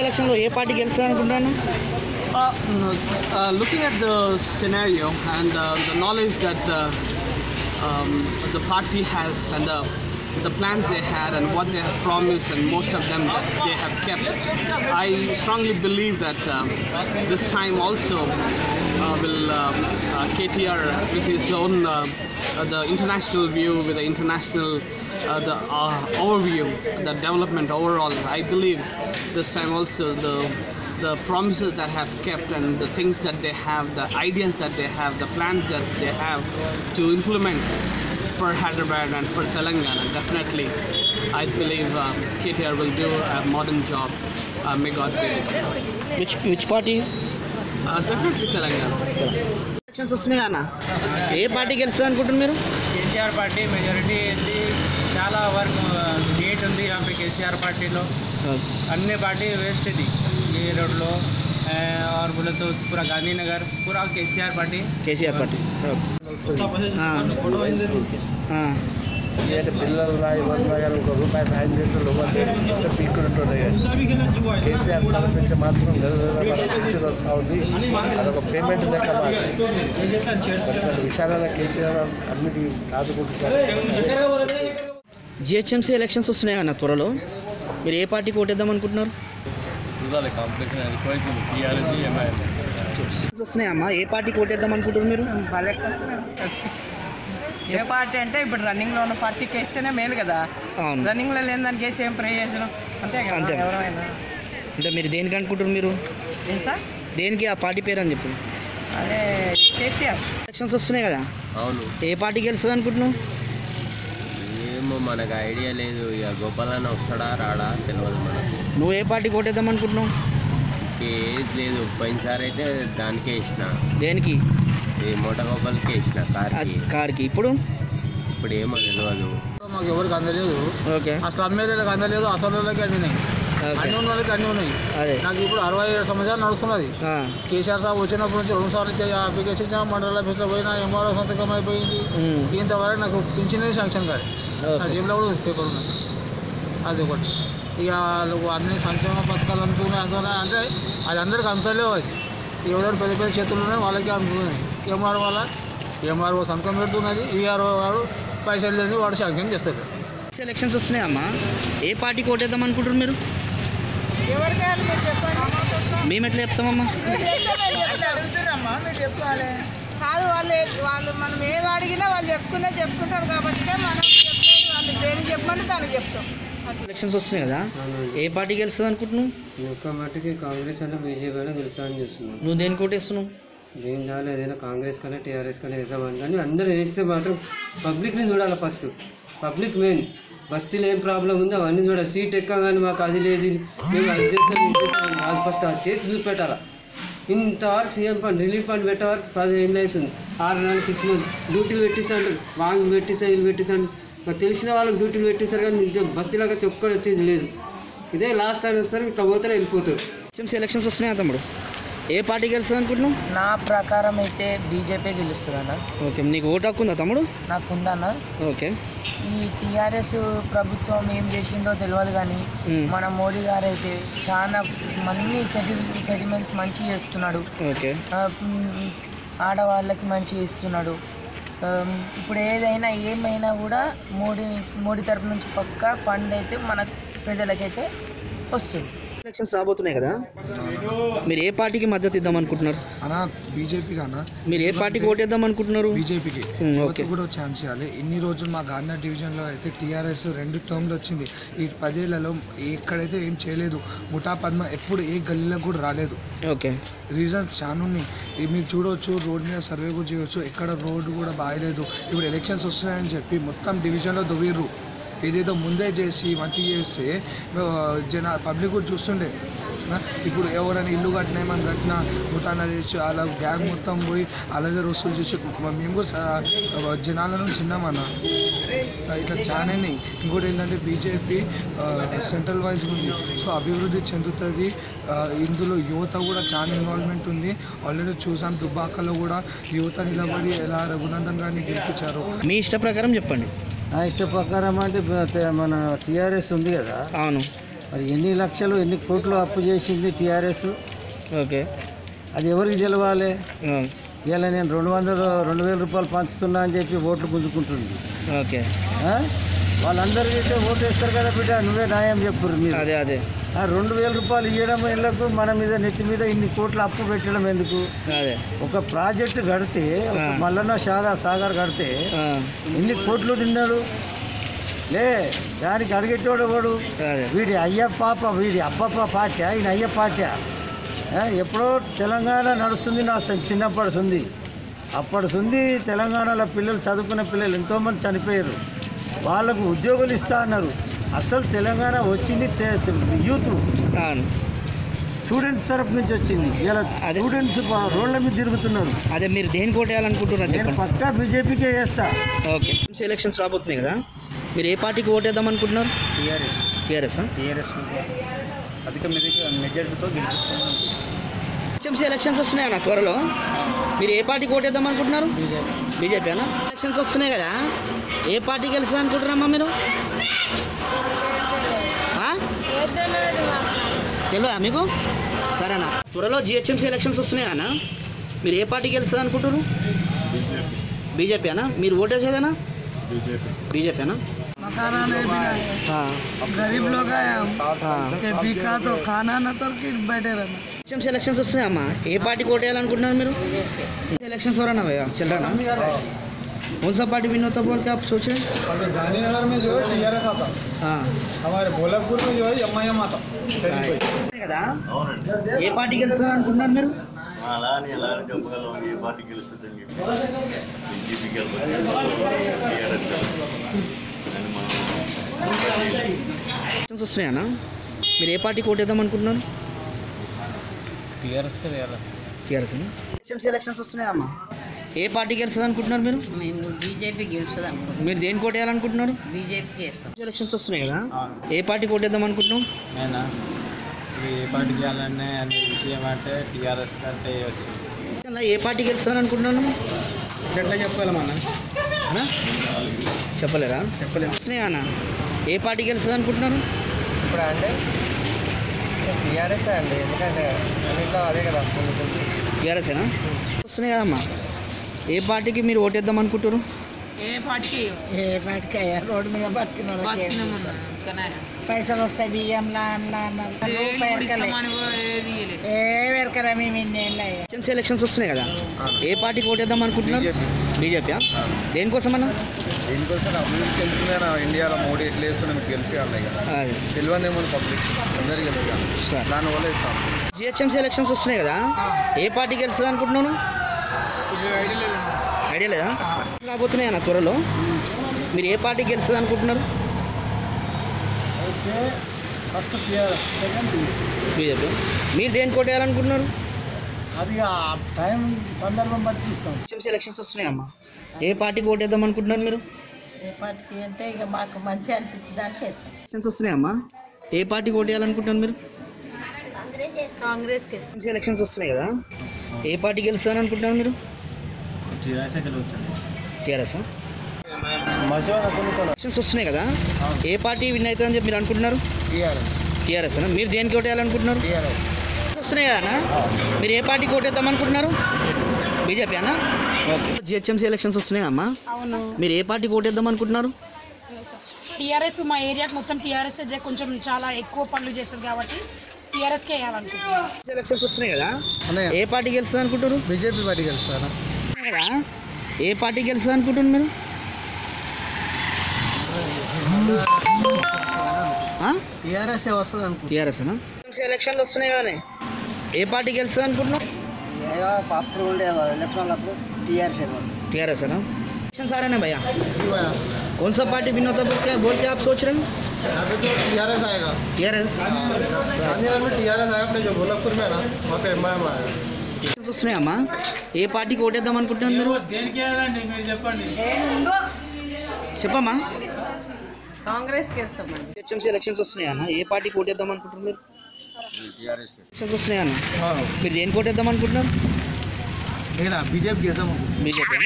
ఎలక్షన్లో ఏ పార్టీ గెలుస్తుంది అనుకుంటాను? Looking at the scenario and the knowledge that the party has and the plans they had and what they have promised and most of them that they have kept, I strongly believe that this time also will KTR with his own the international view, with the international the overview, the development overall. I believe this time also the promises that have kept and the things that they have, the ideas that they have, the plans that they have to implement for Hyderabad and for Telangana. Definitely, I believe KTR will do a modern job. May God be with him. Which party? Definitely Telangana. Elections వస్తున్నాయి అన్న, ఏ party గెలుస్తుంది అనుకుంటున్నారు మీరు? KCR party majority ఉంది, చాలా వరకు gate ఉంది కేసీఆర్ పార్టీలో. अन्य पार्टी वेस्ट थी ये रोड लो और बोले तो पूरा गांधीनगर पूरा केसीआर पार्टी పిల్లల ఇంకో రూపాయి సాయం చేస్తే లోపల పీక్కుంటుండే కేసీఆర్ తరపించి మాత్రం పింఛన్ వస్తూ ఉంది. అదొక పేమెంట్ లెక్క విషయాలలో కేసీఆర్ అన్నిటి ఆదుకుంటున్నారు. జిహెచ్ఎంసీ ఎలక్షన్స్ వస్తున్నాయి అన్న త్వరలో, మీరు ఏ పార్టీకి ఓటేద్దాం అనుకుంటున్నారు? వస్తున్నాయి అమ్మా, ఏ పార్టీకి ఓటేద్దాం అనుకుంటున్నారు మీరు? ఏ పార్టీ అంటే ఇప్పుడు రన్నింగ్లో ఉన్న పార్టీకి వేస్తేనే మేలు కదా. రన్నింగ్లో లేని దానికి వేసి ఏం ప్రయోజనం, అంతే కదా. ఎవరైనా అంటే మీరు దేనికి అనుకుంటారు? మీరు ఏం సార్ దేనికి ఆ పార్టీ పేరు అని చెప్పి? అదే కేసీఆర్. ఎలక్షన్స్ వస్తున్నాయి కదా, అవును. ఏ పార్టీకి గెలుస్తుంది అనుకుంటున్నావు? ఏమో మనకు ఐడియా లేదు, ఇక గోపాలన్న వస్తాడా రాడా తెలియదు మనకు. నువ్వు ఏ పార్టీకి ఓటేద్దాం అనుకుంటున్నావు? ఏది లేదు, పోయినసారి అయితే దానికే ఇచ్చిన. దేనికి? ఈ మోటార్ గోపాలకే ఇచ్చిన కార్కి. ఇప్పుడు ఏమో తెలియదు, మాకు ఎవరికి అందలేదు. ఓకే, అసలు అమ్మేళ్ళకి అందలేదు, అసలు వాళ్ళకి అందినాయి, అన్ని ఉన్న వాళ్ళకి అన్నీ ఉన్నాయి. నాకు ఇప్పుడు 67 సంవత్సరాలు నడుస్తున్నది. కేసీఆర్ సాబ్ వచ్చినప్పటి నుంచి 2 సార్లు అప్లికేషన్ మండల ఆఫీస్లో పోయినా ఎంఆర్ఓ సంతకం అయిపోయింది. ఇంతవరకు నాకు పింఛన్ శాంక్షన్ కాదు, నా జేబులో కూడా పేపర్ ఉన్నాయి. అది ఒకటి. ఇక అన్ని సంక్షేమ పథకాలు అనుకున్నాయి అంటే అది అందరికీ అంతలేవు. అది ఎవరెవరు పెద్ద పెద్ద చేతులు ఉన్నాయి వాళ్ళకి అందుతున్నాయి. ఎంఆర్ఓ సంతకం పెడుతున్నది, ఈఆర్ఓ వాడు పైసలు లేదు, వాడు శాంక్షన్ చేస్తారు. ఎలక్షన్స్ వస్తున్నాయి అమ్మా, ఏ పార్టీకి ఓటేద్దాం అనుకుంటున్నారు మీరు? మేము ఎట్లా చెప్తామమ్మా? అడుగుతున్నారమ్మా, మీరు చెప్పాలి కాదు. వాళ్ళు మనం ఏది అడిగినా వాళ్ళు చెప్పుకుంటారు కాబట్టి మనం చెప్పేది వాళ్ళు దేనికి చెప్పమంటే దానికి చెప్తాం. ఎలక్షన్స్ వస్తున్నాయి కదా, ఏ పార్టీ గెలుస్తుంది అనుకుంటున్నావు? ఒక్క మట్టికి కాంగ్రెస్ అన్న బీజేపీ అయినా గెలుస్తామని చూస్తున్నాను. నువ్వు దేనికి ఓటేస్తున్నావు? దేని దాని ఏదైనా కాంగ్రెస్ కన్నా టీఆర్ఎస్ కన్నా వేద్దామని, కానీ అందరూ వేస్తే మాత్రం పబ్లిక్ని చూడాలి. First public main. బస్తీలో ఏం ప్రాబ్లం ఉందో అవన్నీ చూడాలి. సీట్ ఎక్కగానే మాకు అది లేదు, మేము అది చేస్తాం ఇది చేస్తాం కాదు, ఫస్ట్ ఆ చేతి చూపెట్టాలా. ఇంతవరకు సీఎం ఫండ్ రిలీఫ్ ఫండ్ పెట్టేవారికి 10 ఏళ్ళు అవుతుంది. 6 నెలలు 6 మంత్స్ డ్యూటీలు పెట్టిస్తాంటారు, వాళ్ళు పెట్టిస్తారు వీళ్ళు పెట్టిస్తాను. తెలిసిన వాళ్ళకి డ్యూటీలు పెట్టిస్తారు, కానీ బస్తీలాగా చెప్పుకొని వచ్చేది లేదు. ఇదే లాస్ట్ టైం వస్తారు, ఇట్లా పోతారు వెళ్ళిపోతారు. ఎలక్షన్స్ వస్తున్నాయి తమ్ముడు, ఏ పార్టీ గెలుస్తుంది అనుకుంటున్నావు? నా ప్రకారం అయితే బీజేపీ గెలుస్తుంది అన్న. ఓకే, నీకు ఓటు హక్కు ఉందా తమ్ముడు? నాకు ఉందన్న. ఓకే, ఈ టీఆర్ఎస్ ప్రభుత్వం ఏం చేసిందో తెలియదు, కానీ మన మోడీ గారు అయితే చాలా మంది సెటిల్మెంట్స్ మంచిగా చేస్తున్నాడు. ఓకే, ఆడవాళ్ళకి మంచిగా ఇస్తున్నాడు. ఇప్పుడు ఏమైనా కూడా మోడీ తరపు నుంచి పక్కా ఫండ్ అయితే మన ప్రజలకైతే వస్తుంది. ఎలక్షన్స్ రాబోతున్నాయి కదా, మీరు ఏ పార్టీకి మద్దతు ఇద్దాం అనుకుంటున్నారు? అన్నా బీజేపీకి అన్న. మీరు ఏ పార్టీకి ఓటేద్దాం అనుకుంటున్నారు? బీజేపీకి. ఓకే, కూడా ఛాన్స్ ఇవ్వాలి. ఇన్ని రోజులు మా గాంధీ డివిజన్లో అయితే టీఆర్ఎస్ 2 టర్మ్లు వచ్చింది. ఈ 10 ఏళ్లలో ఎక్కడైతే ఏం చేయలేదు. ముఠా పద్మ ఎప్పుడు ఏ గల్లీలో కూడా రాలేదు. ఓకే, రీజన్స్ చాలా ఉన్నాయి. మీరు చూడవచ్చు, రోడ్ మీద సర్వే కూడా చేయవచ్చు, ఎక్కడ రోడ్డు కూడా బాగలేదు. ఇప్పుడు ఎలక్షన్స్ వస్తున్నాయని చెప్పి మొత్తం డివిజన్లో దువ్విర్రు. ఏదేదో ముందే చేసి మంచిగా చేస్తే పబ్లిక్ కూడా చూస్తుండే. ఇప్పుడు ఎవరైనా ఇల్లు కట్టినా ఏమైనా కట్టినా ముఠానా చేసి అలా గ్యాంగ్ మొత్తం పోయి అలాగే వసూలు చేసి మేము కూడా జనాలను చిన్నామన్నా ఇట్లా చాలానే. ఇంకోటి ఏంటంటే బీజేపీ సెంట్రల్ వైజ్ ఉంది, సో అభివృద్ధి చెందుతుంది. ఇందులో యువత కూడా చాలా ఇన్వాల్వ్మెంట్ ఉంది. ఆల్రెడీ చూసాం దుబ్బాకలో కూడా యువత నిలబడి ఎలా రఘునందన్ గారిని గెలిపించారు. మీ ఇష్ట ప్రకారం చెప్పండి. నా ఇష్ట ప్రకారం అంటే మన టీఆర్ఎస్ ఉంది కదా, అవును, మరి ఎన్ని లక్షలు ఎన్ని కోట్లు అప్పు చేసింది టీఆర్ఎస్? ఓకే, అది ఎవరికి తెలవాలి? ఇలా నేను 2,000 రూపాయలు పంచుతున్నా అని చెప్పి ఓట్లు గుంజుకుంటుంది. ఓకే, వాళ్ళందరికీ ఓటు వేస్తారు కదా బిడ్డ, నువ్వే న్యాయం చెప్పురు మీరు. అదే అదే 2,000 రూపాయలు ఇవ్వడం ఎందుకు? మన మీద నెత్తి మీద ఇన్ని కోట్లు అప్పు పెట్టడం ఎందుకు? అదే ఒక ప్రాజెక్టు కడితే, మల్లన్న సాగర్ కడితే ఎన్ని కోట్లు తిన్నాడు? దానికి అడిగేటోడు ఎవడు? వీడి వీడి అబ్బప్ప పార్టీ, ఈయన అయ్య పార్టీ. ఎప్పుడో తెలంగాణ నడుస్తుంది, నా చిన్నప్పటి ఉంది. అప్పటి ఉంది తెలంగాణలో పిల్లలు, చదువుకునే పిల్లలు ఎంతోమంది చనిపోయారు. వాళ్ళకు ఉద్యోగాలు ఇస్తా అన్నారు. అసలు తెలంగాణ వచ్చింది యూత్, స్టూడెంట్స్ తరఫు నుంచి వచ్చింది. ఇలా స్టూడెంట్స్ రోడ్ల మీద తిరుగుతున్నారు. అదే మీరు దేని కోటేయాలనుకుంటున్నారు? నేను పక్కా బీజేపీకే చేస్తా. ఓకే, ఎలక్షన్స్ రాబోతున్నాయి కదా, మీరు ఏ పార్టీకి ఓటేద్దాం అనుకుంటున్నారు? టీఆర్ఎస్ అధిక మెజారిటీతో గెలిపిస్తున్నాను. హెచ్ఎంసీ ఎలక్షన్స్ వస్తున్నాయి అన్న త్వరలో, మీరు ఏ పార్టీకి ఓటేద్దాం అనుకుంటున్నారు? బీజేపీ అన్న. ఎలక్షన్స్ వస్తున్నాయి కదా, ఏ పార్టీకి గెలుస్తా అనుకుంటున్నారమ్మా మీరు? తెలియదా మీకు? సరేనా, త్వరలో జిహెచ్ఎంసీ ఎలక్షన్స్ వస్తున్నాయి అన్న, మీరు ఏ పార్టీకి గెలుస్తా అనుకుంటున్నారు? బీజేపీ అన్న. మీరు ఓటేసేదేనా? बीजेपी ना। मकाना नहीं बिना गरीब लोग हैं हम, बिका तो खाना ना तो बैठे रहना। ఎలక్షన్స్ వస్తున్నాయమ్మా, ఏ పార్టీకి ఓటేయాలనుకుంటున్నారు మీరు? इलेक्शंस हो रहा ना भैया, चल रहा ना? कौन सा पार्टी विन होता बोल के आप सोच रहे हैं? गांधीनगर में जो है टीआरएस आता, हाँ हमारे भोलकपुर में जो है एमआईएम आता కదా, ఏ పార్టీ గెలుస్తారు అనుకుంటున్నారు మీరు? ఎలక్షన్స్ వస్తున్నాయన్నా, మీరు ఏ పార్టీకి ఓటేద్దాం అనుకుంటున్నారు? టీఆర్ఎస్. ఎలక్షన్స్ వస్తున్నాయమ్మా, ఏ పార్టీ గెలుస్తుంది అనుకుంటున్నారు మీరు? మేము బీజేపీ గెలుస్తుంది అనుకుంటున్నాం. మీరు దేనికి ఓటేయాలనుకుంటున్నారు? బీజేపీకి వేస్తాం. ఎలక్షన్స్ వస్తున్నాయి కదా, ఏ పార్టీకి ఓటేద్దాం అనుకుంటున్నాం? నేనా ఏ పార్టీకి వెళ్ళాలనే అనే విషయం అంటే టీఆర్ఎస్ కంటే వచ్చింది. ఏ పార్టీ గెలుస్తాను అనుకుంటున్నాను? ఎట్లా చెప్పాలమ్మా? చెప్పలేరా? వస్తున్నాయి అన్న, ఏ పార్టీ గెలుస్తుంది అనుకుంటున్నారు? ఇప్పుడు అంటే టీఆర్ఎస్ అండి, ఎందుకంటే అన్నింటిలో అదే కదా. టీఆర్ఎస్ఏనా? వస్తున్నాయి కదమ్మా, ఏ పార్టీకి మీరు ఓటేద్దాం అనుకుంటారు? ఏ పార్టీకి రోడ్డు మీద పైసలు వస్తాయి, బియ్యంలా ఎలక్షన్స్ వస్తున్నాయి కదా, ఏ పార్టీకి ఓటేద్దాం అనుకుంటున్నారు? బీజేపీ. దేనికోసం అన్న? దీనికోసం అభివృద్ధి చెందుతుందా ఇండియాలో మోడీ ఎట్లా వేస్తున్నా మీకు తెలిసి ఉన్నాయి కదా, తెలియదేమో పబ్లిక్ అందరికీ తెలుసు కదా, దానివల్ల ఇస్తాం. జిహెచ్ఎంసీ ఎలక్షన్స్ వస్తున్నాయి కదా, ఏ పార్టీకి గెలుస్తుంది అనుకుంటున్నాను? ఐడియా లేదా? రాబోతున్నాయి అన్న త్వరలో, మీరు ఏ పార్టీకి గెలుస్తుంది అనుకుంటున్నారు? First TRS, second BJP. మీరు దేనికి ఓటేయాలనుకుంటున్నారు? అది టైం సందర్భం బట్టి చూస్తాం. జిహెచ్ఎంసీ ఎలక్షన్స్ వస్తున్నాయి అమ్మా, ఏ పార్టీకి ఓటేద్దాం అనుకుంటున్నారు మీరు? ఏ పార్టీకి అంటే ఇక మాకు మంచిగా అనిపించి దానికి వేస్తాం. ఎలక్షన్స్ వస్తున్నాయమ్మా, ఏ పార్టీకి ఓటేయాలనుకుంటున్నారు మీరు? కాంగ్రెస్కి. ఎలక్షన్స్ వస్తున్నాయి కదా, ఏ పార్టీకి గెలుస్తారని అనుకుంటున్నారు మీరు? టీఆర్ఎస్. ఎలక్షన్స్ వస్తున్నాయి కదా, ఏ పార్టీ విన్ అవుతుందని చెప్పి మీరు అనుకుంటున్నారు? టీఆర్ఎస్ అన్న. మీరు దేనికి ఓటేయాలనుకుంటున్నారు? వస్తున్నాయి కదా, మీరు ఏ పార్టీకి ఓటేద్దాం అనుకుంటున్నారు? బీజేపీ అన్న. ఓకే, జిహెచ్ఎంసీ ఎలక్షన్స్ వస్తున్నాయి అమ్మా, అవును, మీరు ఏ పార్టీకి ఓటేద్దాం అనుకుంటున్నారు? టీఆర్ఎస్. మా ఏరియాకి మొత్తం టీఆర్ఎస్ కొంచెం చాలా ఎక్కువ పనులు చేస్తారు కాబట్టి టీఆర్ఎస్కే వేయాలనుకుంటున్నాను. ఎలక్షన్స్ వస్తున్నాయి కదా, ఏ పార్టీ గెలుస్తుంది అనుకుంటారు? బీజేపీ పార్టీ గెలుస్తారా కదా, ఏ పార్టీ గెలుస్తుంది అనుకుంటున్నారు మీరు? టీఆర్ఎస్ వస్తుంది అనుకుంటున్నాను. టీఆర్ఎస్ అన్న. ఎలక్షన్లు వస్తున్నాయి కదా, ఏ పార్టీ గెలుస్తుంది అనుకుంటున్నాం? అప్పుడు ఎలక్షన్ అప్పుడు टीआरएस है ना। इलेक्शन आ रहे हैं भैया, कौन सा पार्टी विन होता बोल के आप सोच रहे हैं? अभी तो टीआरएस आएगा। टीआरएस गांधीनगर में टीआरएस आया, अपने जो भोलकपुर में है ना वहाँ पे एमआईएम आएगा। వస్తున్నాయి అమ్మా, ఏ పార్టీకి ఓటేద్దాం అనుకుంటున్నారు మీరు? చెప్పమ్మా. కాంగ్రెస్ కి వేస్తామండి. హెచ్ఎంసీ ఎలక్షన్స్ వస్తున్నాయి అన్న, ఏ పార్టీకి ఓటేద్దాం అనుకుంటున్నారు మీరు? ఎలక్షన్స్ వస్తున్నాయి అన్న, మీరు దేనికి ఓటేద్దాం అనుకుంటున్నారు? బీజేపీ చేసాము. బీజేపీ.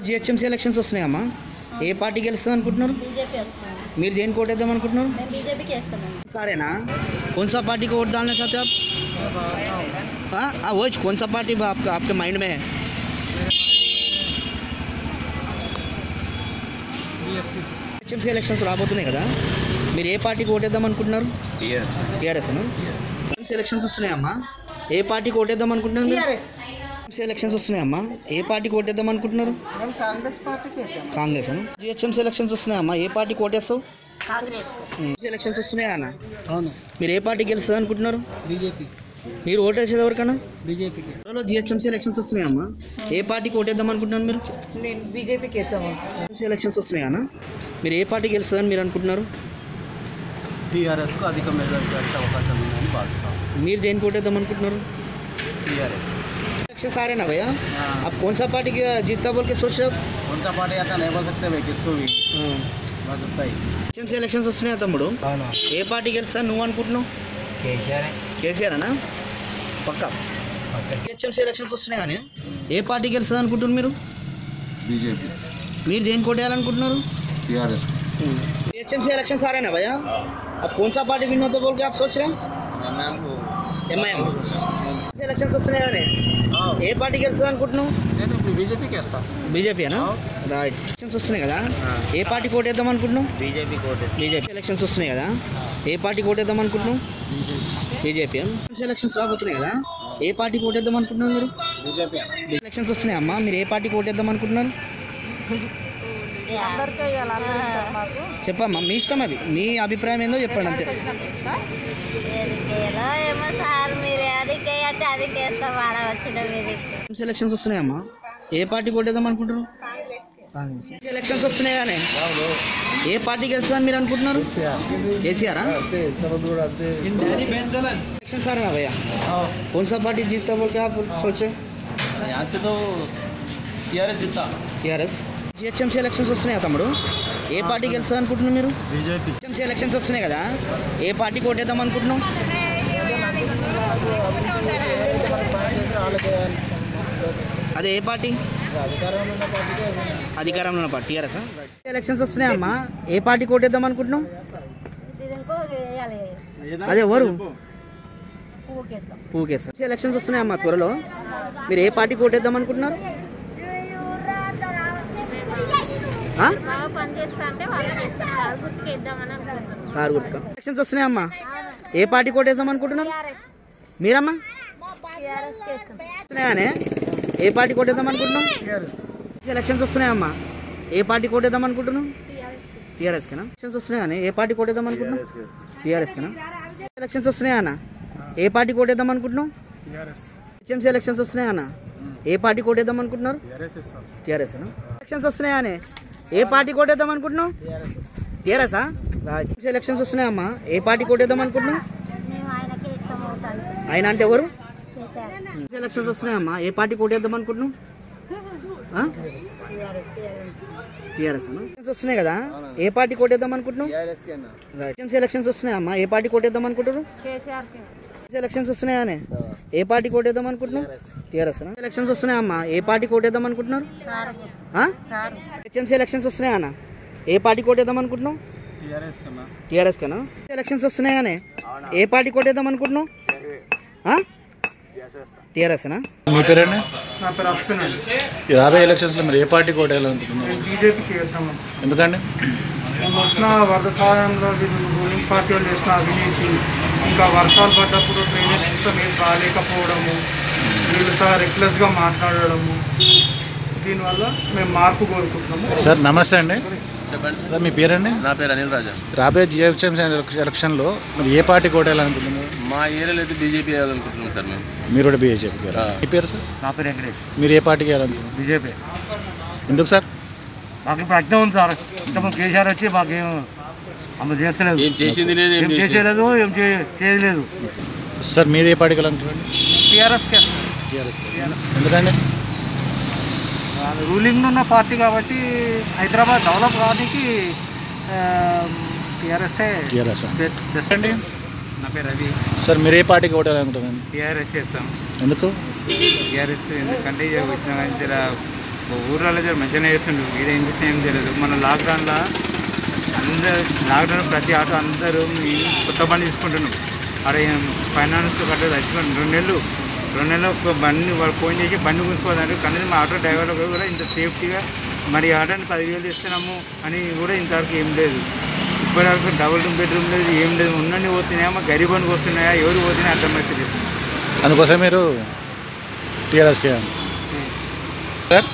జిహెచ్ఎంసీ ఎలక్షన్స్ వస్తున్నాయి అమ్మా, ఏ పార్టీ గెలుస్తుంది అనుకుంటున్నారు? బీజేపీ వస్తుంది. మీరు దేనికి ఓటేద్దాం అనుకుంటున్నారు? మేము బీజేపీకి వేస్తామండి. सारे ना कौन सा पार्टी को वोट डालना चाहते हैं आप? हाँ वो कौन सा पार्टी आपके माइंड में है? హెచ్ఎంసీ ఎలక్షన్స్ రాబోతున్నాయి కదా, మీరు ఏ పార్టీకి ఓటేద్దాం అనుకుంటున్నారు? టీఆర్ఎస్ అన్న. హెచ్ఎంసీ ఎలక్షన్స్ వస్తున్నాయమ్మా, ఏ పార్టీకి ఓటేద్దాం అనుకుంటున్నారు? హెచ్ఎంసీ ఎలక్షన్స్ వస్తున్నాయమ్మా, ఏ పార్టీకి ఓటేద్దాం అనుకుంటున్నారు? కాంగ్రెస్ పార్టీకి కాంగ్రెస్ అన్న. జిహెచ్ఎంసీ ఎలక్షన్స్ వస్తున్నాయమ్మా, ఏ పార్టీకి ఓటేస్తావు? కాంగ్రెస్ ఎలక్షన్స్ వస్తున్నాయా అన్న? అవును. మీరు ఏ పార్టీ గెలుస్తుంది అనుకుంటున్నారు? బీజేపీ. మీరు ఓటేసేది ఎవరికన్నా? బీజేపీకి. జిహెచ్ఎంసీ ఎలక్షన్స్ వస్తున్నాయమ్మా, ఏ పార్టీకి ఓటేద్దాం అనుకుంటున్నారు మీరు? నేను బీజేపీకి వేస్తాము. జిహెచ్ఎంసీ ఎలక్షన్స్ వస్తున్నాయన్నా, మీరు ఏ పార్టీ గెలుస్తుందని మీరు అనుకుంటున్నారు? టీఆర్ఎస్కు అధిక మెజారిటీ వచ్చే అవకాశం ఉందని భావిస్తాం. మీరు దేనికి ఓటేద్దాం అనుకుంటున్నారు? टीआरएस इलेक्शन आ रहे ना भैया, आप कौन सा पार्टी जीतता बोल के सोच रहे हो? कौन सा पार्टी आता नहीं बोल सकते भाई, किसको भी बोल सकता ही. హెచ్ఎంసీ ఎలక్షన్స్ వస్తున్నాయి తమ్ముడు, ఏ పార్టీ గెలుస్తా నువ్వు అనుకుంటున్నావు? కేసీఆర్ అనా? పక్కా. హెచ్ఎంసీ ఎలక్షన్స్ వస్తున్నాయి కానీ ఏ పార్టీ గెలుస్తుంది అనుకుంటున్నారు మీరు? बीजेपी. మీరు దేనికి ఓటేయాలనుకుంటున్నారు? टीआरएस. హెచ్ఎంసీ ఎలక్షన్స్ आ रहे ना भैया, आप कौन सा पार्टी विन होता बोल के आप सोच रहे हैं? ఎంఐఎం. ఎలక్షన్స్ వస్తున్నాయి కానీ ఏ పార్టీ గెలుస్తుంది అనుకుంటున్నావు? నేను బీజేపీకి వేస్తా. బీజేపీ అనా? రైట్. ఎలక్షన్స్ వస్తున్నాయి కదా, ఏ పార్టీకి ఓటేద్దాం అనుకుంటున్నావు? బీజేపీ. ఎలక్షన్స్ వస్తున్నాయి కదా, ఏ పార్టీకి ఓటేద్దాం అనుకుంటున్నావు? బీజేపీ. ఎలక్షన్స్ రాబోతున్నాయి కదా, ఏ పార్టీకి ఓటేద్దాం అనుకుంటున్నారు మీరు? బీజేపీ. ఎలక్షన్స్ వస్తున్నాయి అమ్మా, మీరు ఏ పార్టీకి ఓటేద్దాం అనుకుంటున్నారు? చెప్పమ్మా, మీ ఇష్టం, అది మీ అభిప్రాయం ఏందో చెప్పండి అంతే. ఏమో సార్, మీరు అదికే అంటే అదికే వేస్తాం, వాడవచ్చిన మీది. ఎలక్షన్స్ వస్తున్నాయమ్మా, ఏ పార్టీకి ఓటేద్దాం అనుకుంటున్నారు? కాంగ్రెస్. ఎలక్షన్స్ వస్తున్నాయి కానీ ఏ పార్టీ గెలుస్తుందని మీరు అనుకుంటున్నారు? కేసీఆర్. ఎలక్షన్స్ आ रहे हैं भैया, कौन सा पार्टी जीतता बोल के आप सोचे? यहाँ से तो टीआरएस जीता. టీఆర్ఎస్. జిహెచ్ఎంసీ ఎలక్షన్స్ వస్తున్నాయి తమ్ముడు, ఏ పార్టీ గెలుస్తుంది అనుకుంటున్నావు మీరు? బీజేపీ. జిహెచ్ఎంసీ ఎలక్షన్స్ వస్తున్నాయి కదా, ఏ పార్టీకి ఓటేద్దాం అనుకుంటున్నావు? అదే ఏ పార్టీ? అధికారంలో ఉన్న పార్టీ టీఆర్ఎస్. ఎలక్షన్స్ వస్తున్నాయమ్మా, ఏ పార్టీకి ఓటేద్దాం అనుకుంటున్నావు? అదే ఎవరు? పూకేస్తాం. ఎలక్షన్స్ వస్తున్నాయమ్మా త్వరలో, మీరు ఏ పార్టీకి ఓటేద్దాం అనుకుంటున్నారు? కారు గుర్తుగా. ఎలక్షన్స్ వస్తున్నాయమ్మా, ఏ పార్టీకి ఓటేద్దాం అనుకుంటున్నారు? మీరమ్మా? వస్తున్నాయనే, ఏ పార్టీకి ఓటేద్దాం అనుకుంటున్నాం? ఎలక్షన్స్ వస్తున్నాయమ్మా, ఏ పార్టీకి ఓటేద్దాం అనుకుంటున్నాం? టీఆర్ఎస్కేనా? ఎలక్షన్స్ వస్తున్నాయని ఏ పార్టీకి ఓటేద్దాం అనుకుంటున్నాం? టీఆర్ఎస్కేనా? ఎలక్షన్స్ వస్తున్నాయన్న, ఏ పార్టీకి ఓటేద్దాం అనుకుంటున్నాం? హెచ్ఎంసీ ఎలక్షన్స్ వస్తున్నాయన్న, ఏ పార్టీకి ఓటేద్దాం అనుకుంటున్నారు? టీఆర్ఎస్. ఎలక్షన్స్ వస్తున్నాయని ఏ పార్టీకి ఓటేద్దాం అనుకుంటున్నాం? టీఆర్ఎస్. ఎలక్షన్స్ వస్తున్నాయమ్మా, ఏ పార్టీకి ఓటేద్దాం అనుకుంటున్నాం? ఆయన అంటే ఎవరు? ఎలక్షన్స్ వస్తున్నాయమ్మా, ఏ పార్టీకి ఓటేద్దాం అనుకుంటున్నాం? టీఆర్ఎస్. ఎలక్షన్స్ వస్తున్నాయి కదా, ఏ పార్టీకి ఓటేద్దాం అనుకుంటున్నాం? రైట్. ఎలక్షన్స్ వస్తున్నాయమ్మా, ఏ పార్టీకి ఓటేద్దాం అనుకుంటున్నాం? ఎలక్షన్స్ వస్తున్నాయనే, ఏ పార్టీకి ఓటేద్దాం అనుకుంటున్నాం? టీఆర్ఎస్. ఎలక్షన్స్ వస్తున్నాయమ్మా, ఏ పార్టీకి ఓటేద్దాం అనుకుంటున్నారు? హెచ్ఎంసీ ఎలక్షన్స్ వస్తున్నాయన్న, ఏ పార్టీకి ఓటేద్దాం అనుకుంటున్నాం? టీఆర్ఎస్ కన్నా. ఎలక్షన్స్ వస్తున్నాయనే, ఏ పార్టీకి ఓటేద్దాం అనుకుంటున్నాం? టీఆర్ఎస్నా? మీ పేరేనా? నా పేరు అశ్విన్ అండి. ఈ రాబోయే ఎలక్షన్స్లో మీరు ఏ పార్టీకి ఓటేయాలనుకుంటున్నారు? బీజేపీకి వేద్దాం. ఎందుకండి? వచ్చిన వరద సహాయంలో వీళ్ళు రూలింగ్ పార్టీ వాళ్ళు చేసిన అవినీతి, ఇంకా వర్షాలు పడ్డప్పుడు డ్రైనేజ్ సిస్టమ్ ఏం బాగాలేకపోవడము, వీళ్ళు చాలా రెక్లెస్గా మాట్లాడడము, దీనివల్ల మేము మార్పు కోరుకుంటున్నాము. సార్ నమస్తే అండి. చెప్పండి సార్, మీ పేరండి? నా పేరు అనిల్ రాజా. రాబోయే జిహెచ్ఎంసీ ఎలక్షన్లో మీరు ఏ పార్టీకి ఓటేయాలనుకుంటున్నారు? మా ఏరియాలో అయితే బీజేపీ వేయాలనుకుంటున్నాం సార్ మేము. మీరు కూడా బీజేపీ. మీ పేరు సార్? నా పేరు వెంకటేష్. మీరు ఏ పార్టీకి వేయాలనుకుంటున్నారు? బీజేపీ. ఎందుకు సార్? మాకు ఇప్పుడు అట్నే ఉంది సార్. ఇంతకుముందు కేసీఆర్ వచ్చి మాకేం అమలు చేస్తలేదు, ఏం చేసింది లేదు, ఏం చేసేలేదు, ఏం చేయలేదు. సార్ మీరు ఏ పార్టీకి వెళ్ళాలనుకుంటున్నారు? టీఆర్ఎస్కే. ఎందుకండి? రూలింగ్ ఉన్న పార్టీ కాబట్టి హైదరాబాద్ డెవలప్ కావడానికి టీఆర్ఎస్ఏ బెస్ట్ అండి. నా పేరు రవి. సార్ మీరు ఏ పార్టీకి ఓటేయాలనుకుంటున్నారు? టీఆర్ఎస్ చేస్తాం. ఎందుకు? టీఆర్ఎస్ ఎందుకంటే వచ్చిన ఊర్లలో మంచిగానే చేస్తుండ్రు, ఇదే ఇంగ్లీష్ ఏం తెలియదు. మన లాక్డౌన్లో అందరూ లాక్డౌన్ ప్రతి ఆటో అందరూ కొత్త బండి తీసుకుంటున్నాం. అక్కడ ఫైనాన్స్ కట్ట తెచ్చుకోండి 2 నెలలు ఒక బండి వాళ్ళు ఫోన్ చేసి బండి గుంచుకోదండి. కనీసం మా ఆటో డ్రైవర్లకు కూడా ఇంత సేఫ్టీగా మరి ఆటోని 10,000 ఇస్తున్నాము అని కూడా ఇంతవరకు ఏం లేదు. ఇప్పటివరకు డబుల్ బెడ్రూమ్ లేదు, ఏం లేదు. ఉన్నన్ని పోతున్నాయా మా గరీబానికి వస్తున్నాయా, ఎవరు పోతున్నాయా అర్థమవుతుంది. అందుకోసం మీరు టీఆర్ఎస్కి సార్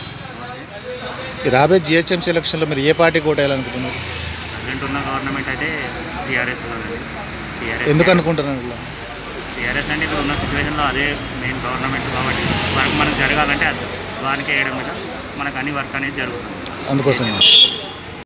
ఈ రాబోయే జిహెచ్ఎంసీ ఎలక్షన్లో మీరు ఏ పార్టీకి ఓటేయాలనుకుంటున్నారు? ప్రజెంట్ ఉన్న గవర్నమెంట్ అయితే టీఆర్ఎస్. ఎందుకు అనుకుంటున్నారు ఇట్లా? టీఆర్ఎస్ అంటే ఇప్పుడు ఉన్న సిచ్యువేషన్లో అదే మెయిన్ గవర్నమెంట్ కాబట్టి వర్క్ మనకు జరగాలంటే అది వానికి వేయడం మీద మనకు అన్ని వర్క్ అనేది జరుగుతుంది. అందుకోసం